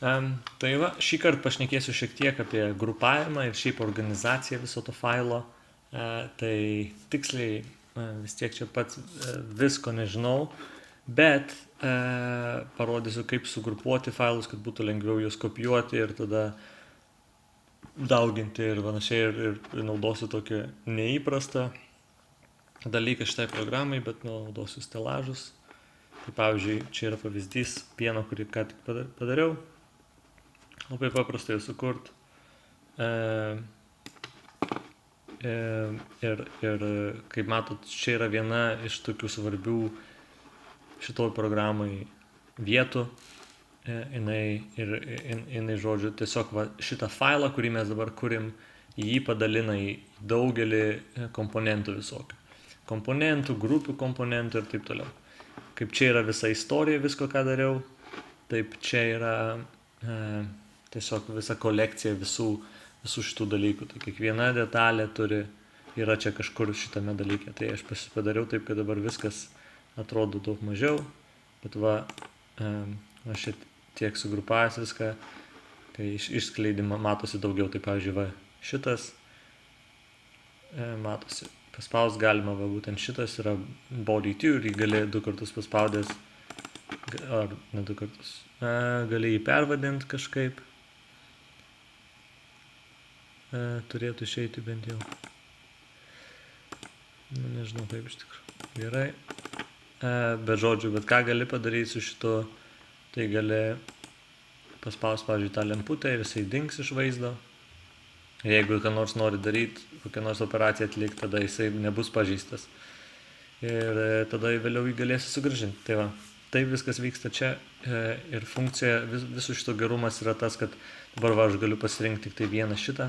Tai va, šį kartą pašnekėsiu šiek tiek apie grupavimą ir šiaip organizaciją viso to failo. Tai tiksliai vis tiek čia pats visko nežinau, bet parodysiu, kaip sugrupuoti failus, kad būtų lengviau juos kopijuoti ir tada dauginti ir panašiai. Ir naudosiu tokį neįprastą dalyką šitai programai, bet naudosiu stelažus. Tai pavyzdžiui, čia yra pavyzdys pieno, kurį ką tik padariau. Labai paprastai sukurt. Ir kaip matot, čia yra viena iš tokių svarbių šitoj programai vietų. Jinai žodžiu, tiesiog šitą failą, kurį mes dabar kurim, jį padalina į daugelį komponentų visokių. Komponentų, grupių komponentų ir taip toliau. Kaip čia yra visa istorija visko, ką dariau, taip čia yra tiesiog visa kolekcija visų šitų dalykų. Tai kiekviena detalė yra čia kažkur šitame dalyke. Tai aš padariau taip, kad dabar viskas atrodo daug mažiau, bet aš tiek sugrupavęs viską, kai išskleidimą matosi daugiau. Tai pavyzdžiui, šitas matosi. Paspaus galima, būtent šitas yra body 2 ir jį gali 2 kartus paspaudęs, ar ne 2 kartus, gali jį pervadinti kažkaip. Turėtų išeiti bent jau. Nežinau kaip iš tikrųjų. Gerai. Bet žodžiu, bet ką gali padaryti su šito, tai gali paspaus, pavyzdžiui, tą lemputę ir jisai dings iš vaizdo. Jeigu ką nors nori daryti, kokią nors operaciją atlikti, tada jisai nebus pažeistas. Ir tada vėliau jį galėsi sugrąžinti. Tai va, taip viskas vyksta čia. Ir funkcija, visų šito gerumas yra tas, kad dabar aš galiu pasirinkti tik tai vieną šitą.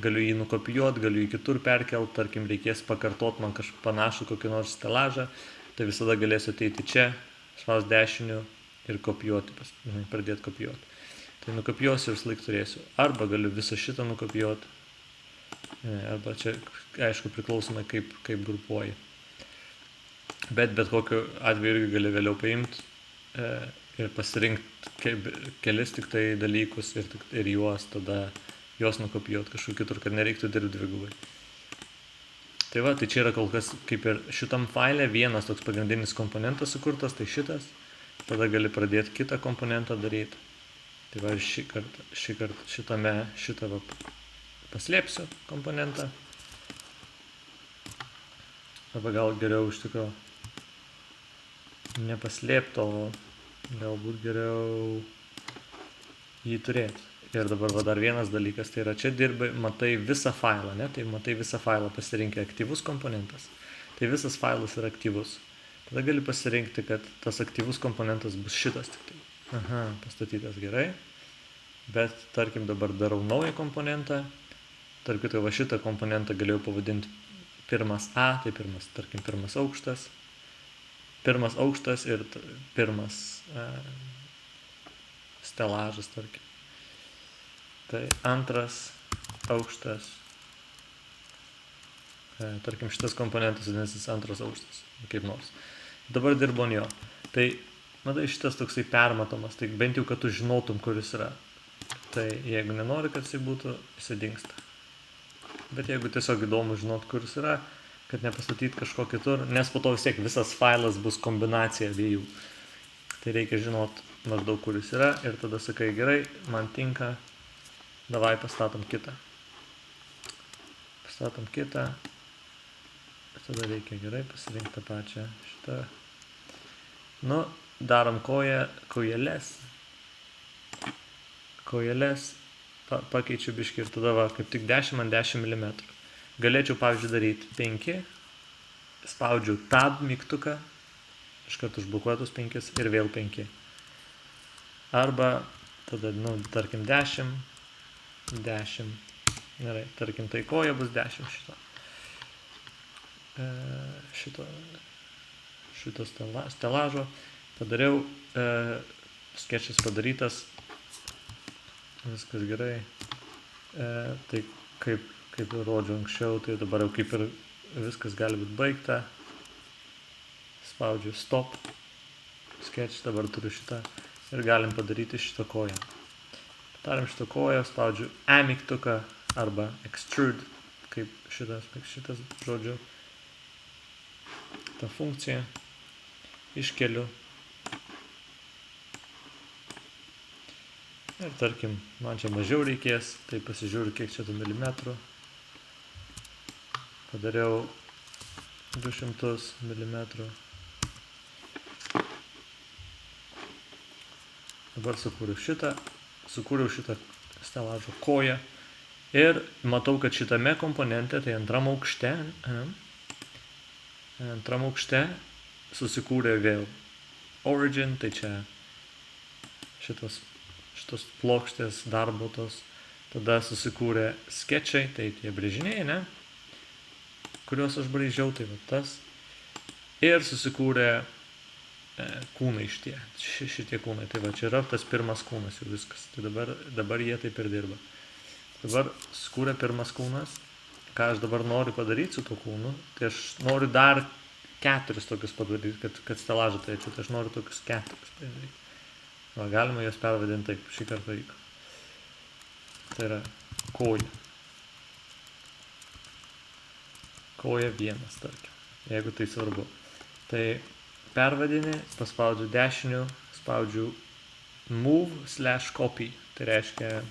Galiu jį nukopijuoti, galiu jį kitur perkelti, tarkim reikės pakartoti man kažką panašų kokį nors stelažą. Tai visada galėsiu ateiti čia, spaus dešiniu ir kopijuoti, pradėti kopijuoti. Tai nukopijuosiu ir vis laik turėsiu. Arba galiu visą šitą nukopijuoti. Arba čia, aišku, priklausomai kaip grupuoji. Bet kokiu atveju irgi gali vėliau paimti ir pasirinkti kelis tik tai dalykus ir juos nukopijuoti kažkur kitur, kad nereiktų dirbti dvigubai. Tai va, tai čia yra kol kas kaip ir šitam faile vienas toks pagrindinis komponentas sukurtas, tai šitas. Tada gali pradėti kitą komponentą daryti. Tai va, šitą paslėpsiu komponentą. Arba gal geriau iš tikrųjų nepaslėpti, o galbūt geriau jį turėti. Ir dabar dar vienas dalykas, tai yra čia dirbai, matai visą failą, ne? Tai matai visą failą, pasirinkti aktyvus komponentas. Tai visas failas yra aktyvus. Tada gali pasirinkti, kad tas aktyvus komponentas bus šitas tik tai. Pastatytas gerai. Bet tarkim dabar darau naują komponentą. Tarkim, tai va šitą komponentą galėjau pavadinti pirmas A, tai pirmas aukštas. Pirmas aukštas ir pirmas stelažas, tarkim. Tai antras aukštas. Tarkim, šitas komponentas vadinasi antras aukštas, kaip nors. Dabar dirbu ant jo. Tai, matai, šitas toksai permatomas, tai bent jau, kad tu žinotum, kur jis yra. Tai jeigu nenori, kad jisai būtų, jisai dingsta. Bet jeigu tiesiog įdomu žinot, kur jis yra, kad nepastatyti kažko kitur, nes po to vis tiek visas failas bus kombinacija abiejų. Tai reikia žinot maždaug, kur jis yra ir tada sakai, gerai, man tinka, davai pastatom kitą. Pastatom kitą. Tada reikia gerai pasirinkti tą pačią šitą. Darom kojelės. Kojelės pakeičiu biškį ir tada va, kaip tik 10 ant 10 mm. Galėčiau, pavyzdžiui, daryti 5. Spaudžiu tab mygtuką. Iškart užblokuotus 5 ir vėl 5. Arba tada, tarkim 10. 10. Gerai, tarkim, tai koja bus 10 šito. Šito stelažo padariau, skečas padarytas, viskas gerai. Tai kaip rodžiau anksčiau, tai dabar jau kaip ir viskas gali būti baigta. Spaudžiu stop, sketch, dabar turiu šitą ir galim padaryti šitą koją. Padarom šitą koją, spaudžiu E mygtuką arba extrude, kaip šitas žodžiu, tą funkciją, iškeliu. Ir tarkim, man čia mažiau reikės, tai pasižiūriu, kiek čia tų milimetrų. Padariau 200 milimetrų. Dabar sukūriau šitą stelažo koją. Ir matau, kad šitame komponente, tai antram aukšte susikūrė vėl origin, tai čia šitos plokštės darbo tos. Tada susikūrė sketchai, tai tie brėžiniai, ne? Kuriuos aš braižiau, tai va tas. Ir susikūrė kūnai šitie kūnai. Tai va, čia yra tas pirmas kūnas jau viskas. Tai dabar jie taip ir dirba. Dabar susikūrė pirmas kūnas. Ką aš dabar noriu padaryti su tuo kūnu, tai aš noriu dar 4 tokius padaryti, kad stelažą turėčiau. Tai aš noriu tokius 4 padaryti. Va, galima juos pervadinti taip, šį kartą vyko. Tai yra koja. Koja 1, tarkim, jeigu tai svarbu. Tai pervadini, paspaudžiu dešiniu, spaudžiu move/copy. Tai reiškia,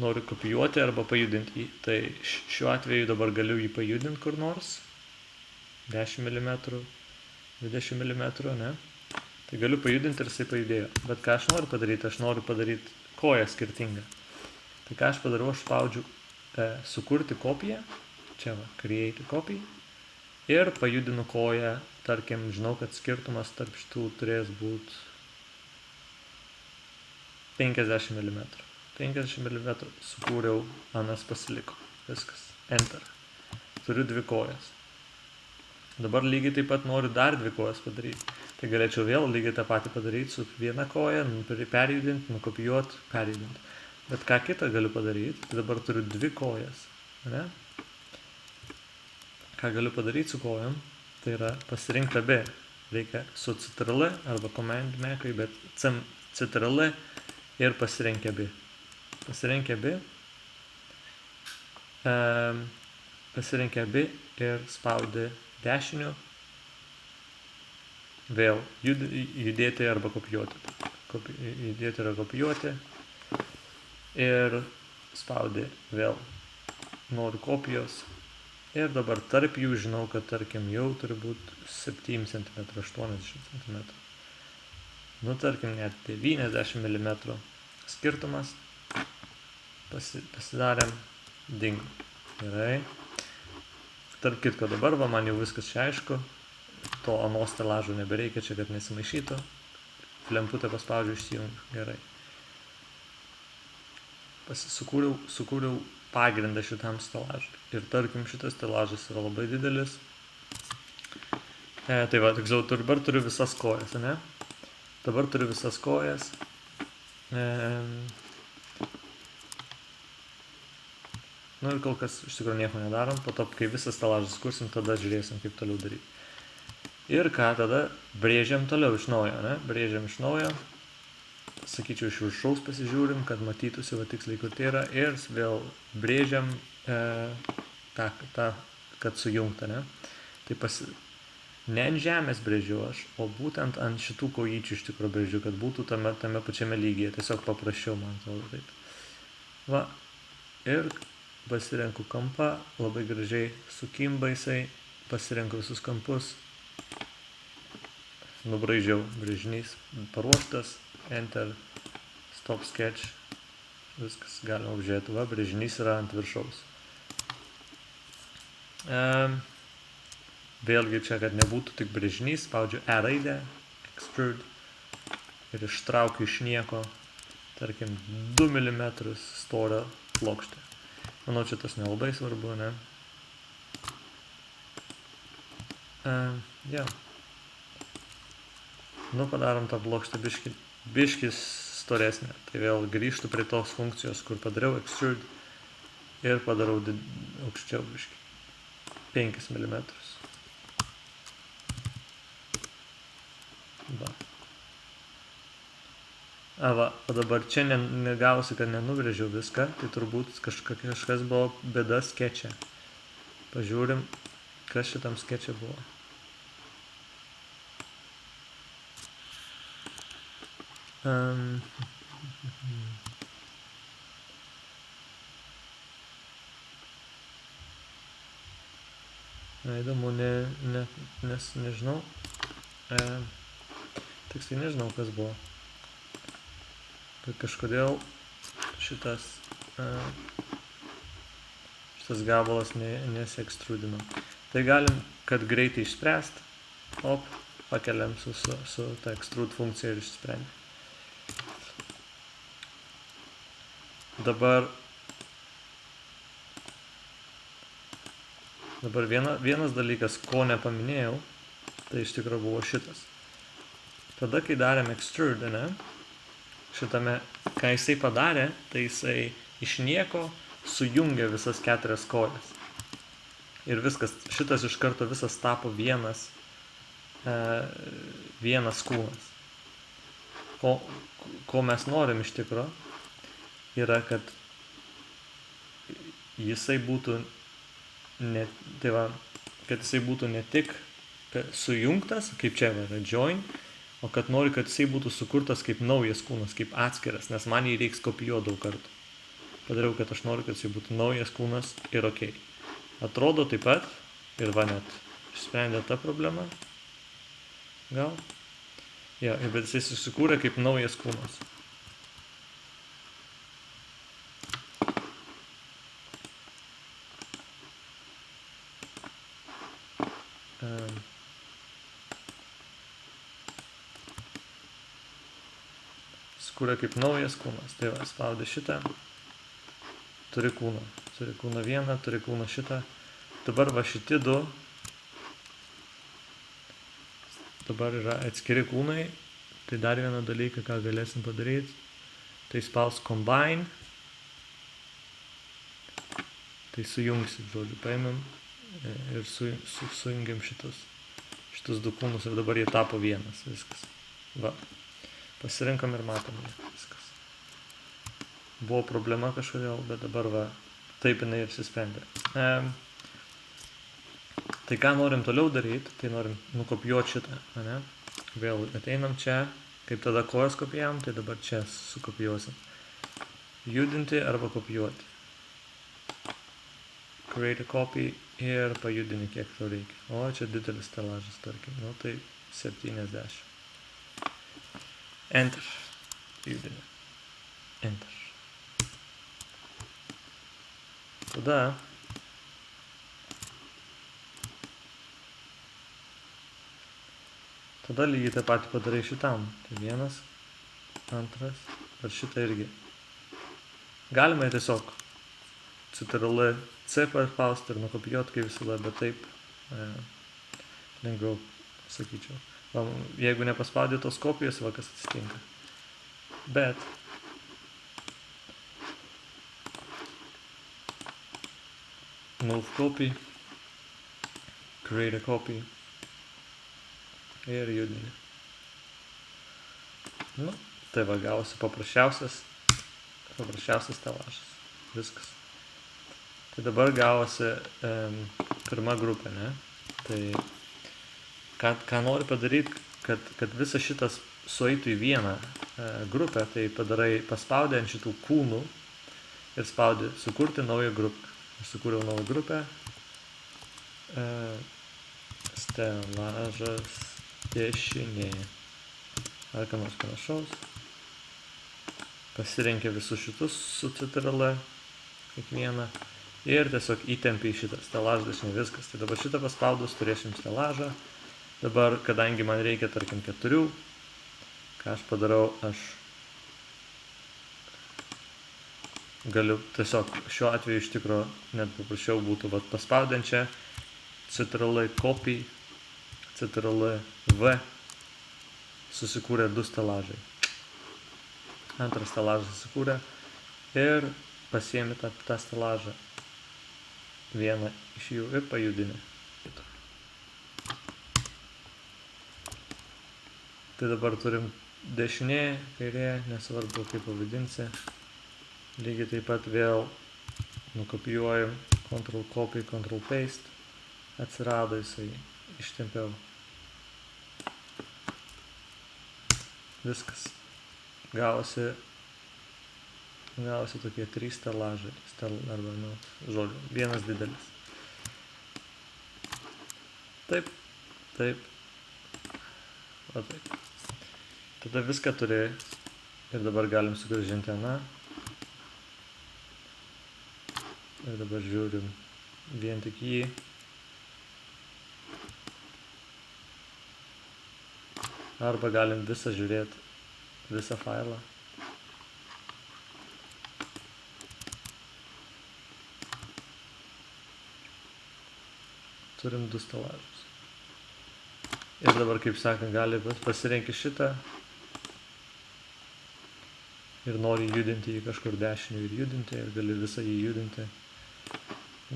noriu kopijuoti arba pajudinti jį. Tai šiuo atveju dabar galiu jį pajudinti kur nors. 10 mm, 20 mm, ne? Tai galiu pajudinti ir jisai pajudėjo. Bet ką aš noriu padaryti koją skirtingą. Tai ką aš padarau, aš spaudžiu sukurti kopiją. Čia va, create copy. Ir pajudinu koją, tarkim, žinau, kad skirtumas tarp šitų turės būti 50 mm. 50 mm sukūriau, anas pasiliko. Viskas. Enter. Turiu 2 kojas. Dabar lygiai taip pat noriu dar 2 kojas padaryti. Tai galėčiau vėl lygiai tą patį padaryti su viena koja, perjudinti, nukopijuoti, perjudinti. Bet ką kitą galiu padaryti, tai dabar turiu 2 kojas. Ne? Ką galiu padaryti su kojom, tai yra pasirinkti abi. Reikia su Ctrl arba Command Mac'ai, bet Ctrl ir pasirenki abi. Pasirenki abi ir spaudi dešiniu. Vėl judėti arba kopijuoti. Judėti arba kopijuoti. Ir spaudi vėl. Noriu kopijos. Ir dabar tarp jų žinau, kad tarkim jau turi būti 7 cm, 80 cm. Nu, tarkim, net 90 mm skirtumas. Pasidarėm, dingo. Gerai. Tarp kitko dabar, va, man jau viskas čia aišku. To anos stelažo nebereikia čia, kad nesimaišytų. Lemputę paspaudžiu, išsijungiu. Gerai. Sukūriau pagrindą šitam stelažui. Ir tarkim, šitas stelažas yra labai didelis. Tai va, tiksliau, dabar turiu visas kojas, ne? Dabar turiu visas kojas. Nu ir kol kas iš tikrųjų nieko nedarom. Po to, kai visas stelažas kursim, tada žiūrėsim, kaip toliau daryti. Ir ką tada? Brėžiam toliau iš naujo, ne? Brėžiam iš naujo. Sakyčiau, iš viršaus pasižiūrim, kad matytųsi va tiksliai, kur tai yra. Ir vėl brėžiam kad sujungta, ne? Tai ne ant žemės brėžiu aš, o būtent ant šitų kojyčių iš tikrųjų brėžiu, kad būtų tame pačiame lygyje. Tiesiog paprasčiau, man atrodo, taip. Va. Ir pasirenku kampą, labai gražiai sukimba jisai, pasirenku visus kampus. Nubraižiau brėžinys, paruoštas. Enter, stop sketch, viskas galima apžiūrėti, va, brėžinys yra ant viršaus. Vėlgi čia, kad nebūtų tik brėžinys, spaudžiu E raidę, extrude, ir ištraukiu iš nieko, tarkim, 2 mm storio plokštę. Manau, čia tas nelabai svarbu, ne? Jo. Nu, padarom tą plokštę biškis storesnė. Tai vėl grįžtu prie tos funkcijos, kur padariau extrude ir padarau aukščiau biškį. 5 mm. Va. Va, o dabar čia negausi, kad nenubrėžiau viską, tai turbūt kažkas buvo bėda skečia. Pažiūrim, kas šitam skečia buvo. Įdomu, nes nežinau. Tiksliai nežinau, kas buvo. Bet kažkodėl šitas gabalas nesiekstrudino. Tai galim, kad greitai išspręst, pakeliam su ta extrude funkcija ir išsprendė. Dabar vienas dalykas, ko nepaminėjau, tai iš tikrųjų buvo šitas. Tada, kai darėm extrude, šitame, ką jisai padarė, tai jisai iš nieko sujungė visas 4 kojas. Ir viskas, šitas iš karto visas tapo vienas kūnas. Ko mes norim iš tikro, yra, kad jisai būtų kad jisai būtų ne tik sujungtas, kaip čia yra join, o kad nori, kad jisai būtų sukurtas kaip naujas kūnas, kaip atskiras, nes man jį reiks kopijuoti daug kartų. Padariau, kad aš noriu, kad jisai būtų naujas kūnas ir ok. Atrodo taip pat, ir va net išsprendė tą problemą. Gal? Ja, bet jisai susikūrė kaip naujas kūnas. Susikūrė kaip naujas kūnas. Tai va, spaudė šitą. Turi kūną 1, turi kūną šitą. Dabar va šitie 2. Dabar yra atskiri kūnai. Tai dar vieną dalyką, ką galėsim padaryti. Tai spaus combine. Tai sujungsim, žodžiu, paėmėm ir sujungiam šitus 2 kūnus ir dabar jie tapo vienas. Viskas. Va. Pasirinkam ir matom viskas. Buvo problema kažkodėl, bet dabar va, taip jinai ir išsisprendė. Tai ką norim toliau daryti, tai norim nukopijuoti šitą, ne? Vėl ateinam čia, kaip tada kojas kopijavom, tai dabar čia sukopijuosim. Judinti arba kopijuoti. Create a copy ir pajudini, kiek tau reikia. O, čia didelis stelažas, tarkim, nu tai 70. Enter. Judini. Enter. Tada lygiai tą patį padarai šitam. Tai 1, 2, ir šitą irgi. Galima tiesiog Ctrl C paspausti ir nukopijuoti kaip visada, bet taip lengviau sakyčiau. Jeigu nepaspaudė tos kopijos, va kas atsitinka. Bet move copy, create a copy ir judini. Nu, tai va gavosi paprasčiausias stelažas. Viskas. Tai dabar gavosi pirma grupė, ne? Tai ką nori padaryti, kad visas šitas sueitų į vieną grupę, tai padarai, paspaudė ant šitų kūnų ir spaudė sukurti naują grupę. Aš sukūriau naują grupę. Stelažas dešinė. Ar ką nors panašaus. Pasirenkia visus šitus su Ctrl kiekvieną. Ir tiesiog įtempi į šitą stelažą dešinė viskas. Tai dabar šitą paspaudus turėsim stelažą. Dabar, kadangi man reikia, tarkim, 4, ką aš padarau, aš galiu tiesiog šiuo atveju iš tikro net paprasčiau būtų paspaudančią Ctrl copy, Ctrl V, susikūrė 2 stelažai. Antras stelažas susikūrė ir pasiėmė tą stelažą, vieną iš jų ir pajudinė. Tai dabar turim dešinė, kairė, nesvarbu kaip pavadinsi. Lygiai taip pat vėl nukopijuoju, Ctrl copy, Ctrl paste, atsirado jisai, ištempiau. Viskas. Gavosi tokie 3 stelažai, arba, žodžiu, vienas didelis. Taip. O taip. Tada viską turi ir dabar galim sugrąžinti aną. Ir dabar žiūrim vien tik jį. Arba galim visą žiūrėti, visą failą. Turim 2 stelažus. Ir dabar, kaip sakant, gali pasirenki šitą ir nori judinti jį kažkur dešiniu ir judinti, ir gali visą jį judinti.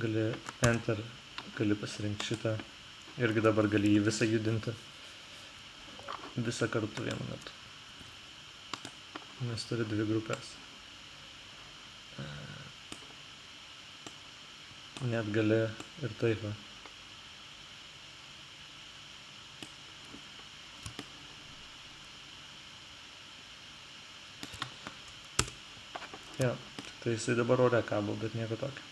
Gali Enter, gali pasirinkti šitą. Irgi dabar gali jį visą judinti. Visą kartu vienu metu. Nes turi 2 grupės. Net gali ir taip va. Jo, tai jisai dabar ore kabo, bet nieko tokio.